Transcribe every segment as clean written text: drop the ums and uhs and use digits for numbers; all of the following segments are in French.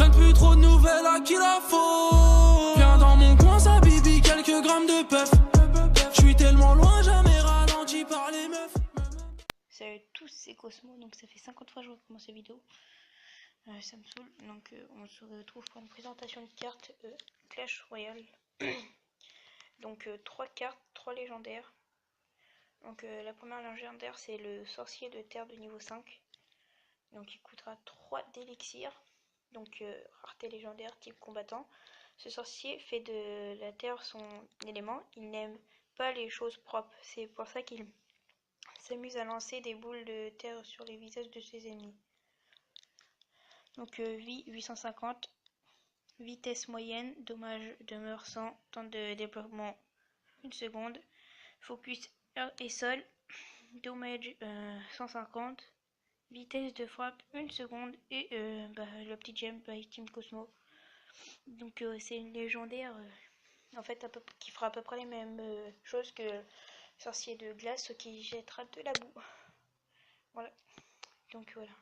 traîne plus trop de nouvelles à qui la faut. Viens dans mon coin, ça bibi, quelques grammes de puff. Je suis tellement loin, jamais ralenti par les meufs. Salut à tous, c'est Cosmo, donc ça fait 50 fois que je recommence cette vidéo. Ça me saoule, donc on se retrouve pour une présentation de cartes Clash Royale. Donc 3 cartes, 3 légendaires. Donc la première légendaire c'est le sorcier de terre de niveau 5. Donc il coûtera 3 d'élixir. Donc rareté légendaire type combattant. Ce sorcier fait de la terre son élément. Il n'aime pas les choses propres. C'est pour ça qu'il s'amuse à lancer des boules de terre sur les visages de ses ennemis. Donc vie 850, vitesse moyenne, dommage demeure 100, temps de développement 1 seconde, focus air et sol, dommage 150, vitesse de frappe 1 seconde et le petit gem by Team Cosmo. Donc c'est une légendaire en fait qui fera à peu près les mêmes choses que sorcier de glace qui jettera de la boue. Voilà, donc voilà.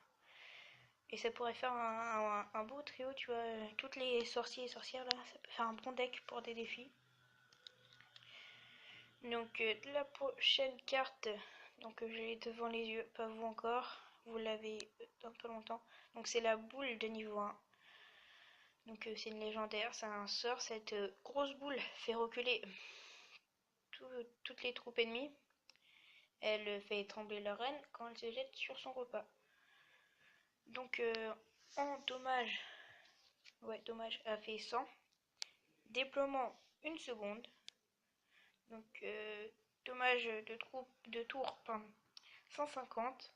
Et ça pourrait faire un beau trio, tu vois, toutes les sorciers et sorcières là, ça peut faire un bon deck pour des défis. Donc la prochaine carte, donc j'ai devant les yeux, pas vous encore, vous l'avez dans pas longtemps. Donc c'est la boule de niveau 1. Donc c'est une légendaire, c'est un sort, cette grosse boule fait reculer toutes les troupes ennemies. Elle fait trembler leur reine quand elle se jette sur son repas. Donc en dommage, dommage a fait 100. Déploiement 1 seconde. Donc dommage de tour 150.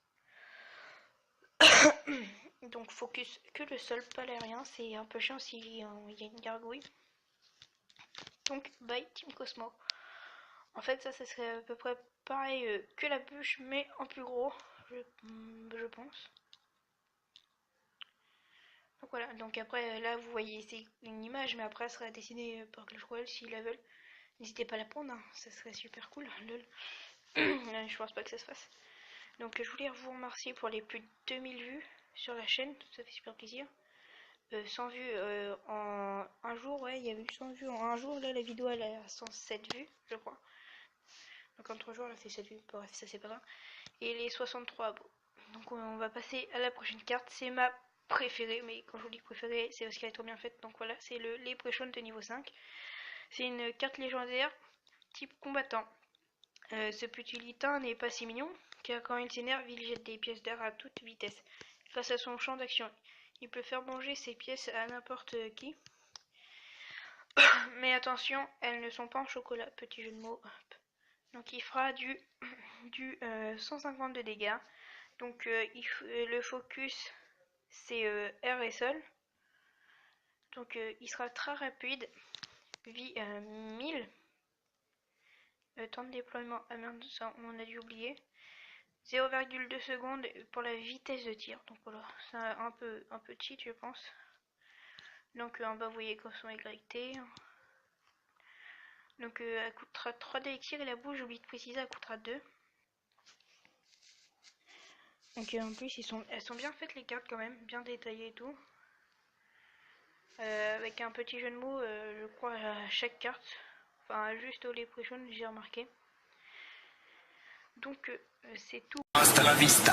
Donc focus que le sol, pas l'aérien. C'est un peu chiant s'il y a une gargouille. Donc by Team Cosmo. En fait ça serait à peu près pareil que la bûche mais en plus gros, je pense. Donc voilà, donc après là vous voyez c'est une image mais après elle sera dessinée par Clash Royale s'ils la veulent. N'hésitez pas à la prendre, hein, ça serait super cool, lol. Je pense pas que ça se fasse. Donc je voulais vous remercier pour les plus de 2000 vues sur la chaîne, ça fait super plaisir. 100 vues en un jour, ouais, il y a eu 100 vues en un jour, là la vidéo elle a 107 vues, je crois. Donc en 3 jours elle a fait 7 vues, bref ça c'est pas grave. Et les 63 abos. Donc on va passer à la prochaine carte, c'est ma préférée, mais quand je vous dis préférée c'est parce qu'elle est trop bien faite. Donc voilà, c'est le Leprechaun de niveau 5. C'est une carte légendaire type combattant. Ce petit lutin n'est pas si mignon, car quand il s'énerve, il jette des pièces d'air à toute vitesse. Grâce à son champ d'action, il peut faire manger ses pièces à n'importe qui. Mais attention, elles ne sont pas en chocolat, petit jeu de mots. Donc il fera du 150 de dégâts. Donc le focus c'est air et sol. Donc il sera très rapide. Vie 1000. Temps de déploiement, ah merde, ça on a dû oublier. 0,2 secondes pour la vitesse de tir. Donc voilà, c'est un peu cheat je pense. Donc en bas vous voyez quand sont YT. Donc elle coûtera 3 d'élixir et la boule, j'ai oublié de préciser, elle coûtera 2. Donc en plus elles sont bien faites les cartes quand même, bien détaillées et tout. Avec un petit jeu de mots, je crois à chaque carte. Enfin juste au Leprechaun j'ai remarqué. Donc c'est tout. Hasta la vista.